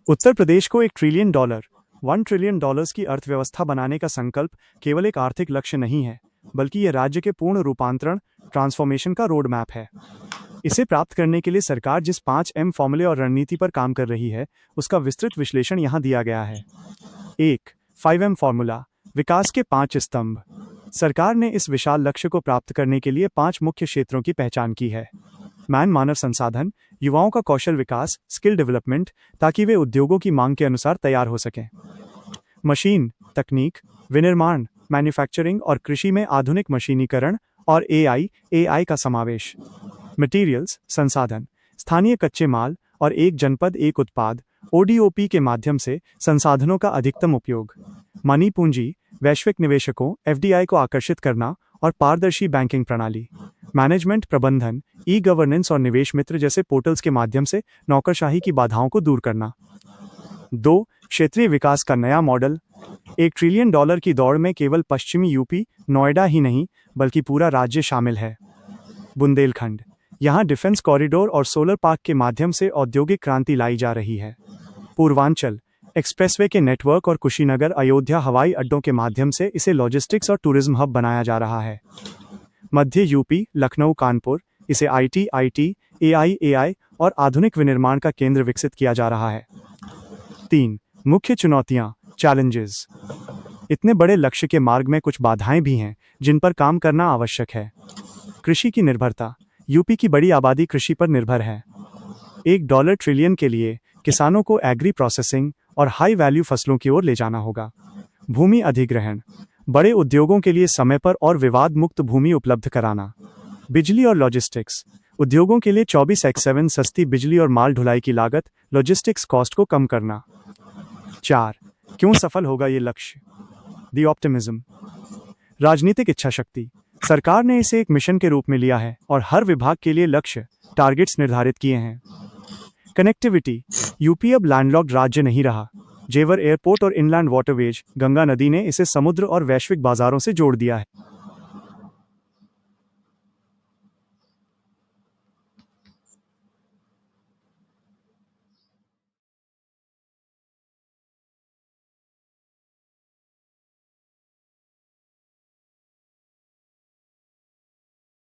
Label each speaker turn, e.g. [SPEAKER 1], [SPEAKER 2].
[SPEAKER 1] उत्तर प्रदेश को $1 trillion $1 trillion की अर्थव्यवस्था बनाने का संकल्प केवल एक आर्थिक लक्ष्य नहीं है, बल्कि यह राज्य के पूर्ण रूपांतरण ट्रांसफॉर्मेशन का रोड मैप है। इसे प्राप्त करने के लिए सरकार जिस 5M फॉर्मूले और रणनीति पर काम कर रही है, उसका विस्तृत विश्लेषण यहाँ दिया गया है। 1. 5M फॉर्मूला, विकास के 5 स्तंभ। सरकार ने इस विशाल लक्ष्य को प्राप्त करने के लिए 5 मुख्य क्षेत्रों की पहचान की है। मानव संसाधन, युवाओं का कौशल विकास, स्किल डेवलपमेंट, ताकि वे उद्योगों की मांग के अनुसार तैयार हो सकें। मशीन, तकनीक, विनिर्माण, मैन्युफैक्चरिंग और कृषि में आधुनिक मशीनीकरण और AI का समावेश। मटेरियल्स, संसाधन, स्थानीय कच्चे माल और एक जनपद एक उत्पाद ODOP के माध्यम से संसाधनों का अधिकतम उपयोग। मनी पूंजी, वैश्विक निवेशकों FDI को आकर्षित करना और पारदर्शी बैंकिंग प्रणाली। मैनेजमेंट, प्रबंधन, गवर्नेंस और निवेश मित्र जैसे पोर्टल्स के माध्यम से नौकरशाही की बाधाओं को दूर करना। 2. क्षेत्रीय विकास का नया मॉडल। $1 ट्रिलियन की दौड़ में केवल पश्चिमी यूपी, नोएडा ही नहीं, बल्कि पूरा राज्य शामिल है। बुंदेलखंड, यहाँ डिफेंस कॉरिडोर और सोलर पार्क के माध्यम से औद्योगिक क्रांति लाई जा रही है। पूर्वांचल, एक्सप्रेसवे के नेटवर्क और कुशीनगर, अयोध्या हवाई अड्डों के माध्यम से इसे लॉजिस्टिक्स और टूरिज्म हब बनाया जा रहा है। मध्य यूपी, लखनऊ, कानपुर, इसे IT, AI और आधुनिक विनिर्माण का केंद्र विकसित किया जा रहा है। 3. मुख्य चुनौतियां, चैलेंजेस। इतने बड़े लक्ष्य के मार्ग में कुछ बाधाएं भी हैं, जिन पर काम करना आवश्यक है। कृषि की निर्भरता, यूपी की बड़ी आबादी कृषि पर निर्भर है। $1 ट्रिलियन के लिए किसानों को एग्री प्रोसेसिंग और हाई वैल्यू फसलों की ओर ले जाना होगा। भूमि अधिग्रहण, बड़े उद्योगों के लिए समय पर और विवाद मुक्त भूमि उपलब्ध कराना। बिजली और लॉजिस्टिक्स, उद्योगों के लिए 24/7 सस्ती बिजली और माल ढुलाई की लागत, लॉजिस्टिक्स कॉस्ट को कम करना। 4. क्यों सफल होगा ये लक्ष्य? दी ऑप्टिमिज्म, राजनीतिक इच्छा शक्ति। सरकार ने इसे एक मिशन के रूप में लिया है और हर विभाग के लिए लक्ष्य टारगेट्स निर्धारित किए हैं। कनेक्टिविटी, यूपी अब लैंडलॉक्ड राज्य नहीं रहा। जेवर एयरपोर्ट और इनलैंड वाटरवेज, गंगा नदी ने इसे समुद्र और वैश्विक बाजारों से जोड़ दिया है।